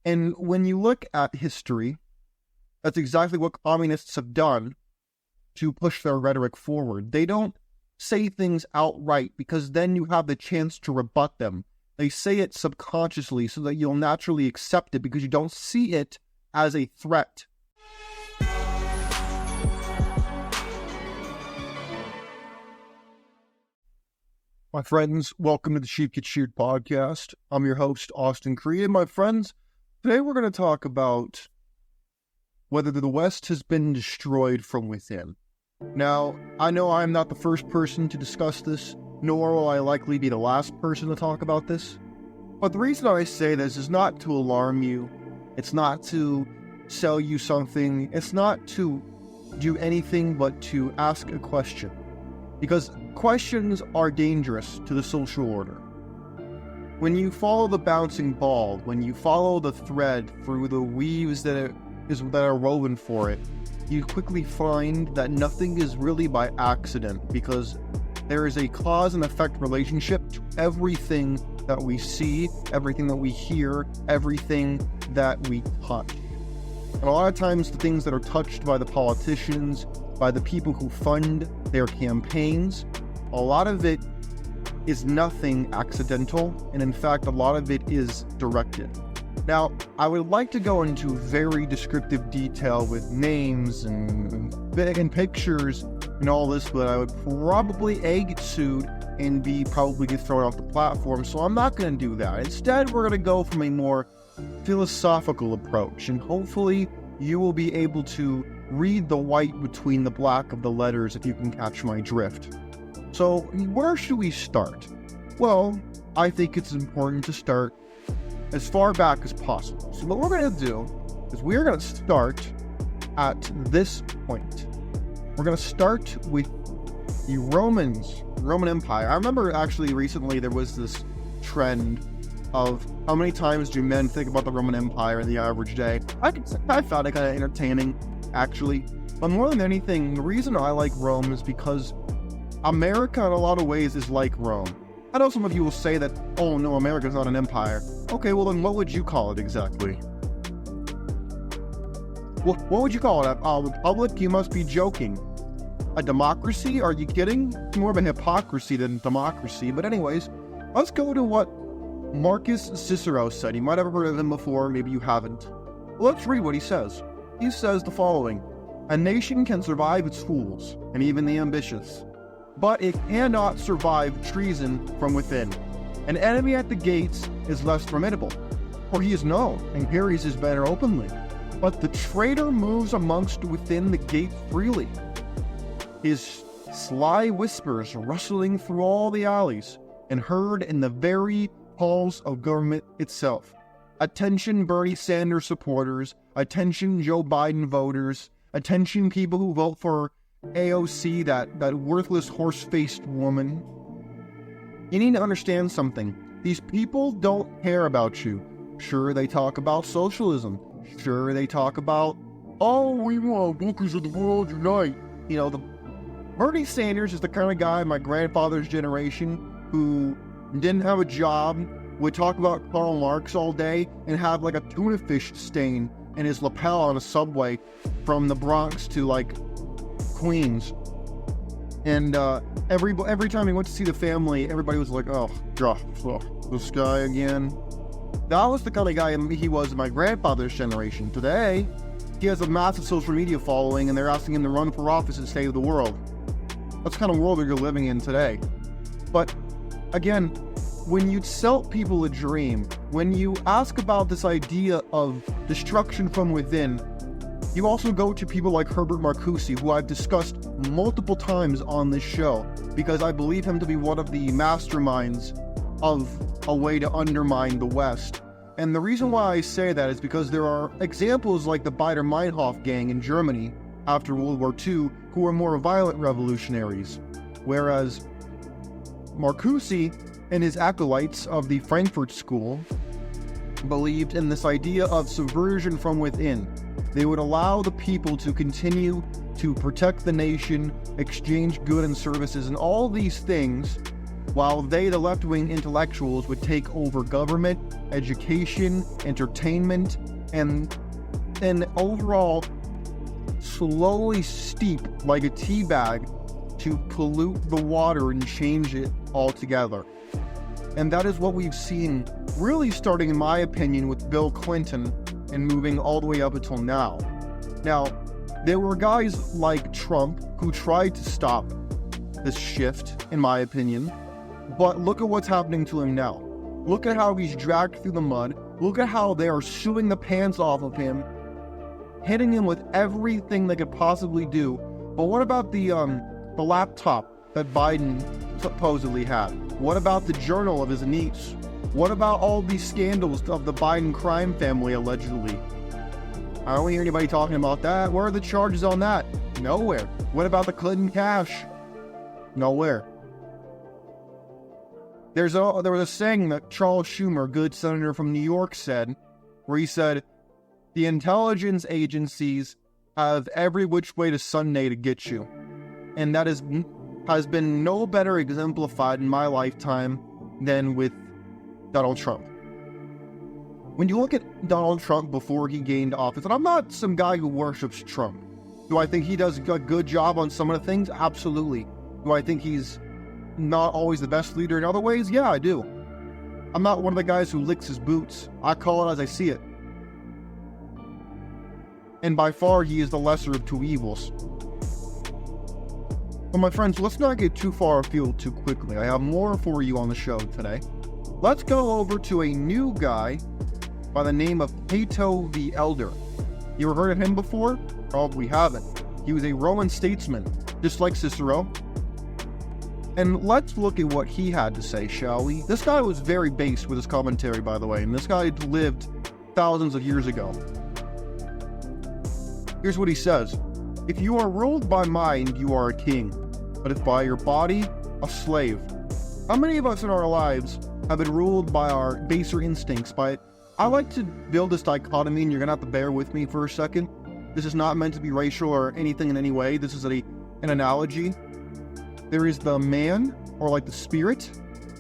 And when you look at history, that's exactly what communists have done to push their rhetoric forward. They don't say things outright because then you have the chance to rebut them. They say it subconsciously so that you'll naturally accept it because you don't see it as a threat. My friends, welcome to the Sheep Get Sheared podcast. I'm your host, Austin Creed. And my friends, today we're going to talk about whether the West has been destroyed from within. Now, I know I'm not the first person to discuss this, nor will I likely be the last person to talk about this. But the reason I say this is not to alarm you. It's not to sell you something. It's not to do anything but to ask a question. Because questions are dangerous to the social order. When you follow the bouncing ball, when you follow the thread through the weaves that are woven for it, you quickly find that nothing is really by accident, because there is a cause and effect relationship to everything that we see, everything that we hear, everything that we touch. And a lot of times the things that are touched by the politicians, by the people who fund their campaigns, a lot of it is nothing accidental, and in fact a lot of it is directed. Now, I would like to go into very descriptive detail with names and pictures and all this, but I would probably A, get sued, and B, probably get thrown off the platform, so I'm not going to do that. Instead, we're going to go from a more philosophical approach, and hopefully you will be able to read the white between the black of the letters if you can catch my drift. So, where should we start? Well, I think it's important to start as far back as possible. So what we're going to do is we're going to start at this point. We're going to start with the Roman Empire. I remember actually recently there was this trend of how many times do men think about the Roman Empire in the average day. I found it kind of entertaining, actually. But more than anything, the reason I like Rome is because America in a lot of ways is like Rome. I know some of you will say that, oh no, America's not an empire. Okay, well then what would you call it exactly? What would you call it? A republic? You must be joking. A democracy? Are you kidding? It's more of a hypocrisy than democracy. But anyways, let's go to what Marcus Cicero said. You might have heard of him before, maybe you haven't. Well, let's read what he says. He says the following: a nation can survive its fools, and even the ambitious, but it cannot survive treason from within. An enemy at the gates is less formidable, for he is known and carries his banner openly. But the traitor moves amongst within the gate freely, his sly whispers rustling through all the alleys and heard in the very halls of government itself. Attention Bernie Sanders supporters, attention Joe Biden voters, attention people who vote for AOC, that worthless horse-faced woman. You need to understand something. These people don't care about you. Sure, they talk about socialism. Sure, they talk about, oh, we want workers of the world unite. You know, Bernie Sanders is the kind of guy in my grandfather's generation who didn't have a job, would talk about Karl Marx all day, and have like a tuna fish stain in his lapel on a subway from the Bronx to like Queens. And every time he went to see the family, everybody was like, oh, this guy again. That was the kind of guy he was in my grandfather's generation. Today, he has a massive social media following, and they're asking him to run for office and save the world. That's the kind of world that you're living in today. But again, when you sell people a dream, when you ask about this idea of destruction from within, you also go to people like Herbert Marcuse, who I've discussed multiple times on this show, because I believe him to be one of the masterminds of a way to undermine the West. And the reason why I say that is because there are examples like the Baader-Meinhof gang in Germany after World War II who were more violent revolutionaries, whereas Marcuse and his acolytes of the Frankfurt School believed in this idea of subversion from within. They would allow the people to continue to protect the nation, exchange goods and services, and all these things while they, the left-wing intellectuals, would take over government, education, entertainment, and overall slowly steep like a tea bag to pollute the water and change it altogether. And that is what we've seen really starting, in my opinion, with Bill Clinton and moving all the way up until now. Now, there were guys like Trump who tried to stop this shift, in my opinion, but look at what's happening to him now. Look at how he's dragged through the mud. Look at how they are suing the pants off of him, hitting him with everything they could possibly do. But what about the laptop that Biden supposedly had? What about the journal of his niece? What about all these scandals of the Biden crime family, allegedly? I don't hear anybody talking about that. Where are the charges on that? Nowhere. What about the Clinton cash? Nowhere. There was a saying that Charles Schumer, a good senator from New York, said, where he said, the intelligence agencies have every which way to Sunday to get you. And that has been no better exemplified in my lifetime than with Donald Trump. When you look at Donald Trump before he gained office, and I'm not some guy who worships Trump. Do I think he does a good job on some of the things? Absolutely. Do I think he's not always the best leader in other ways? Yeah, I do. I'm not one of the guys who licks his boots. I call it as I see it. And by far, he is the lesser of two evils. But my friends, let's not get too far afield too quickly. I have more for you on the show today. Let's go over to a new guy by the name of Cato the Elder. You ever heard of him before? Probably haven't. He was a Roman statesman, just like Cicero. And let's look at what he had to say, shall we? This guy was very base with his commentary, by the way, and this guy lived thousands of years ago. Here's what he says. If you are ruled by mind, you are a king, but if by your body, a slave. How many of us in our lives have been ruled by our baser instincts? I like to build this dichotomy, and you're going to have to bear with me for a second. This is not meant to be racial or anything in any way. This is an analogy. There is the man, or like the spirit,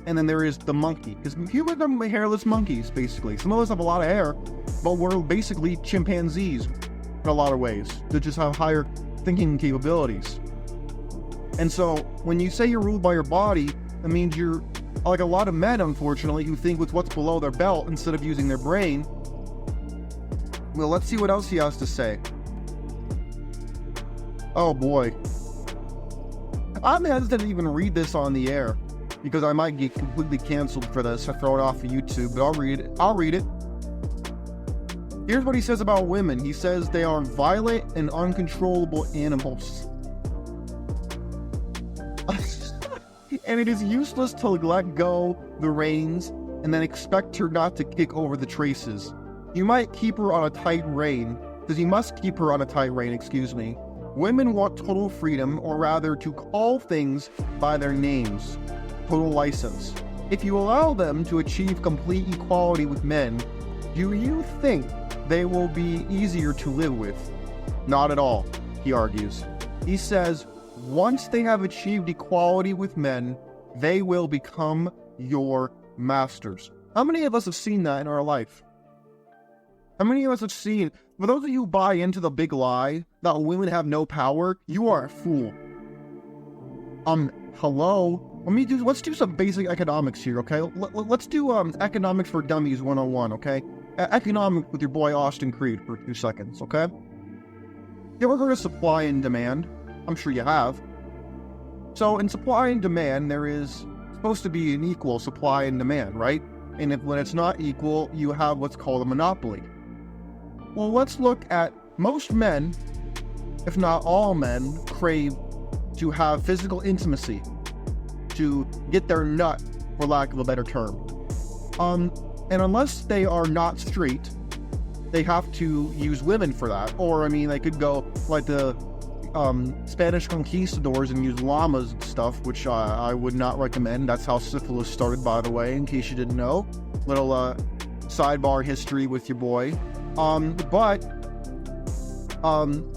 and then there is the monkey. Because humans are hairless monkeys, basically. Some of us have a lot of hair, but we're basically chimpanzees in a lot of ways. That just have higher thinking capabilities. And so, when you say you're ruled by your body, that means you're like a lot of men, unfortunately, who think with what's below their belt instead of using their brain. Well, let's see what else he has to say. Oh boy. I'm hesitant to even read this on the air because I might get completely canceled for this or throw it off of YouTube, but I'll read it. Here's what he says about women. He says they are violent and uncontrollable animals. And it is useless to let go the reins and then expect her not to kick over the traces. You might keep her on a tight rein, because you must keep her on a tight rein, Women want total freedom, or rather to call things by their names. Total license. If you allow them to achieve complete equality with men, do you think they will be easier to live with? Not at all, he argues. He says, once they have achieved equality with men, they will become your masters. How many of us have seen that in our life? How many of us have seen, for those of you who buy into the big lie that women have no power, you are a fool. Hello? Let's do some basic economics here, okay? Let's do economics for dummies 101, okay? Economics with your boy Austin Creed for 2 seconds, okay? You ever heard of supply and demand? I'm sure you have. So in supply and demand, there is supposed to be an equal supply and demand, right? And when it's not equal, you have what's called a monopoly. Well, let's look at most men, if not all men, crave to have physical intimacy, to get their nut, for lack of a better term. And unless they are not straight, they have to use women for that. Or, they could go like the Spanish conquistadors and use llamas and stuff, which I would not recommend. That's how syphilis started, by the way, in case you didn't know. Little sidebar history with your boy. But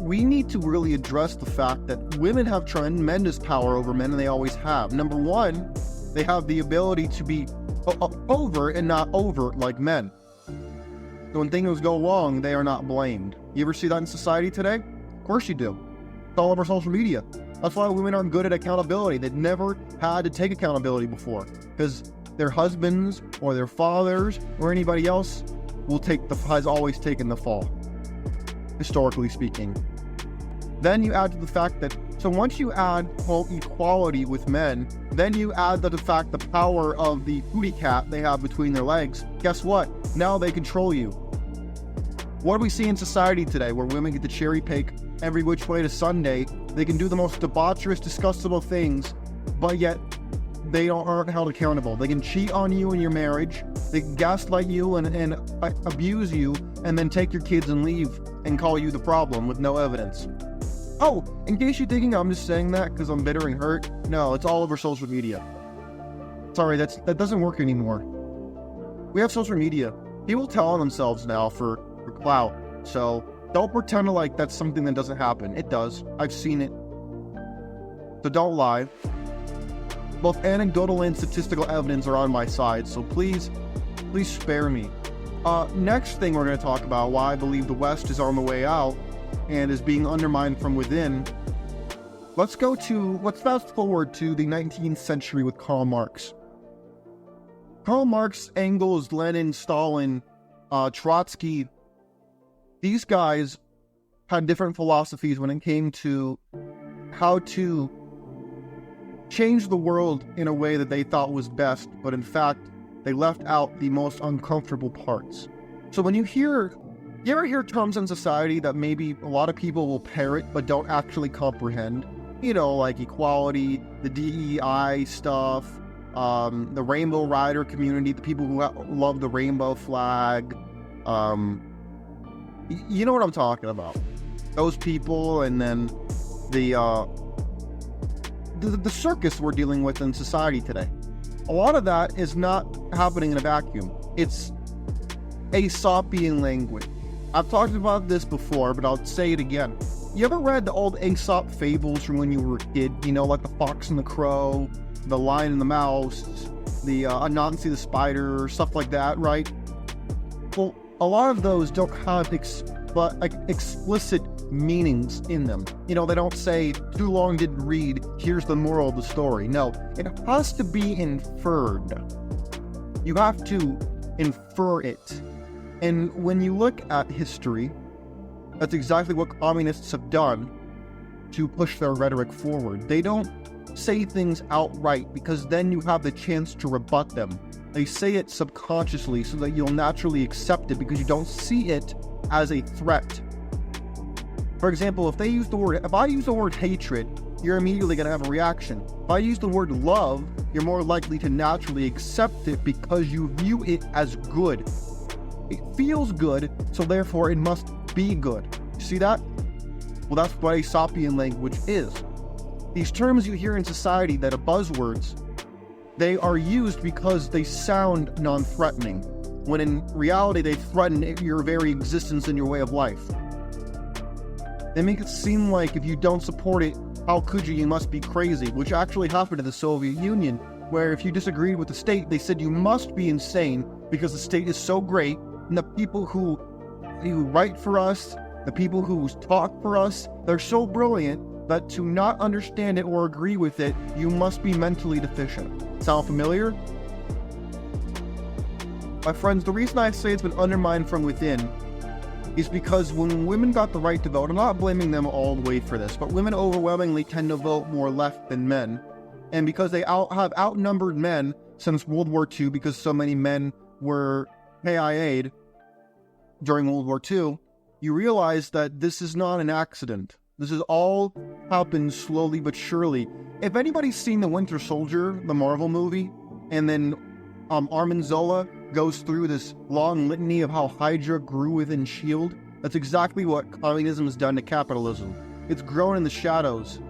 we need to really address the fact that women have tremendous power over men, and they always have. Number one, They have the ability to be overt and not overt like men. So when things go wrong, they are not blamed. You ever see that in society today? Of course you do. It's all over social media. That's why women aren't good at accountability. They've never had to take accountability before, because their husbands or their fathers or anybody else has always taken the fall, historically speaking. Then you add to the fact that, so once you add, quote, equality with men, then you add the fact, the power of the booty cat they have between their legs. Guess what? Now they control you. What do we see in society today, where women get to cherry pick every which way to Sunday? They can do the most debaucherous, disgustable things, but yet they aren't held accountable. They can cheat on you in your marriage, they can gaslight you and abuse you, and then take your kids and leave and call you the problem with no evidence. Oh, in case you're thinking I'm just saying that because I'm bitter and hurt, no, it's all over social media. Sorry, that doesn't work anymore. We have social media. People tell on themselves now for clout, so don't pretend like that's something that doesn't happen. It does. I've seen it. So don't lie. Both anecdotal and statistical evidence are on my side, so please spare me. Next thing we're going to talk about, why I believe the West is on the way out and is being undermined from within. Let's fast forward to the 19th century with Karl Marx. Karl Marx, Engels, Lenin, Stalin, Trotsky, these guys had different philosophies when it came to how to change the world in a way that they thought was best, but in fact, they left out the most uncomfortable parts. So when you ever hear terms in society that maybe a lot of people will parrot but don't actually comprehend? You know, like equality, the DEI stuff, the Rainbow Rider community, the people who love the rainbow flag. You know what I'm talking about. Those people, and then the circus we're dealing with in society today. A lot of that is not happening in a vacuum. It's Aesopian language. I've talked about this before, but I'll say it again. You ever read the old Aesop fables from when you were a kid? You know, like the fox and the crow, the lion and the mouse, the Anansi the spider, stuff like that, right? Well, a lot of those don't have explicit meanings in them. You know, they don't say, too long didn't read, here's the moral of the story. No, it has to be inferred. You have to infer it. And when you look at history, that's exactly what communists have done to push their rhetoric forward. They don't say things outright because then you have the chance to rebut them. They say it subconsciously so that you'll naturally accept it because you don't see it as a threat. For example, if I use the word hatred, you're immediately going to have a reaction. If I use the word love, you're more likely to naturally accept it because you view it as good. It feels good, so therefore it must be good. You see that? Well, that's what Aesopian language is. These terms you hear in society that are buzzwords, they are used because they sound non-threatening, when in reality they threaten your very existence and your way of life. They make it seem like if you don't support it, how could you? You must be crazy, which actually happened in the Soviet Union, where if you disagreed with the state, they said you must be insane because the state is so great, and the people who write for us, the people who talk for us, they're so brilliant that to not understand it or agree with it, you must be mentally deficient. Sound familiar? My friends, the reason I say it's been undermined from within is because when women got the right to vote, I'm not blaming them all the way for this, but women overwhelmingly tend to vote more left than men. And because they have outnumbered men since World War II, because so many men were KIA'd during World War II, you realize that this is not an accident. This has all happened slowly but surely. If anybody's seen The Winter Soldier, the Marvel movie, and then Armin Zola goes through this long litany of how Hydra grew within S.H.I.E.L.D., that's exactly what communism has done to capitalism. It's grown in the shadows,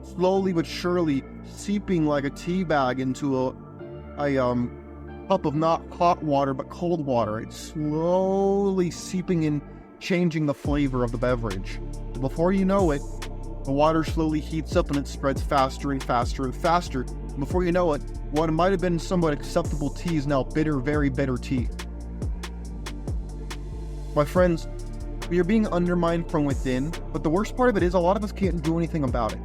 slowly but surely seeping like a tea bag into a cup of not hot water but cold water. It's slowly seeping in, changing the flavor of the beverage. Before you know it, the water slowly heats up and it spreads faster and faster and faster Before you know it, what might have been somewhat acceptable tea is now bitter, very bitter tea. My friends, we are being undermined from within, but the worst part of it is a lot of us can't do anything about it.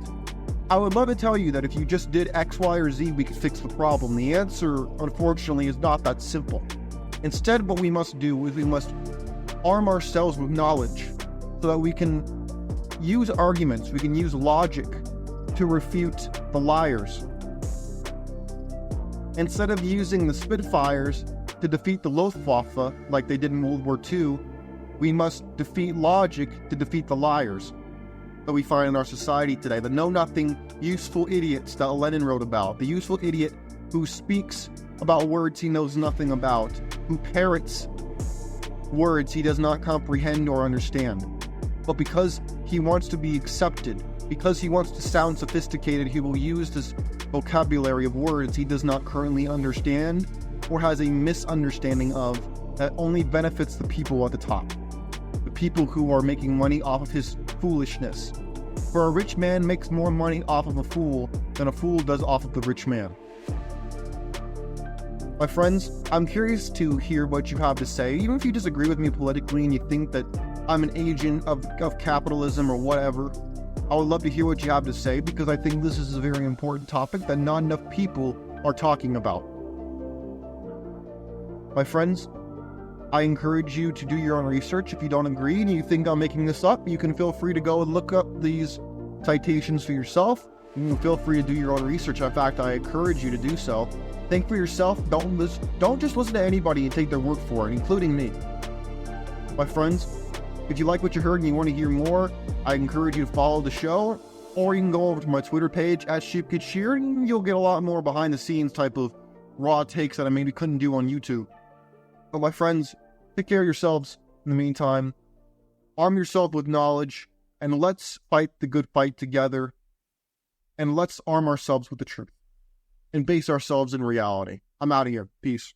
I would love to tell you that if you just did X, Y, or Z, we could fix the problem. The answer, unfortunately, is not that simple. Instead, what we must do is we must arm ourselves with knowledge so that we can use arguments, we can use logic to refute the liars. Instead of using the Spitfires to defeat the Luftwaffe like they did in World War II, we must defeat logic to defeat the liars that we find in our society today. The know-nothing, useful idiots that Lenin wrote about. The useful idiot who speaks about words he knows nothing about, who parrots words he does not comprehend or understand. But because he wants to be accepted, because he wants to sound sophisticated, he will use this vocabulary of words he does not currently understand or has a misunderstanding of that only benefits the people at the top. The people who are making money off of his foolishness. For a rich man makes more money off of a fool than a fool does off of the rich man. My friends, I'm curious to hear what you have to say. Even if you disagree with me politically and you think that I'm an agent of capitalism or whatever, I would love to hear what you have to say, because I think this is a very important topic that not enough people are talking about. My friends, I encourage you to do your own research. If you don't agree and you think I'm making this up, you can feel free to go and look up these citations for yourself. You can feel free to do your own research. In fact, I encourage you to do so. Think for yourself. Don't just listen to anybody and take their word for it, including me. My friends, if you like what you heard and you want to hear more, I encourage you to follow the show, or you can go over to my Twitter page at SheepGetSheared, and you'll get a lot more behind-the-scenes type of raw takes that I maybe couldn't do on YouTube. But my friends, take care of yourselves in the meantime. Arm yourself with knowledge, and let's fight the good fight together. And let's arm ourselves with the truth and base ourselves in reality. I'm out of here. Peace.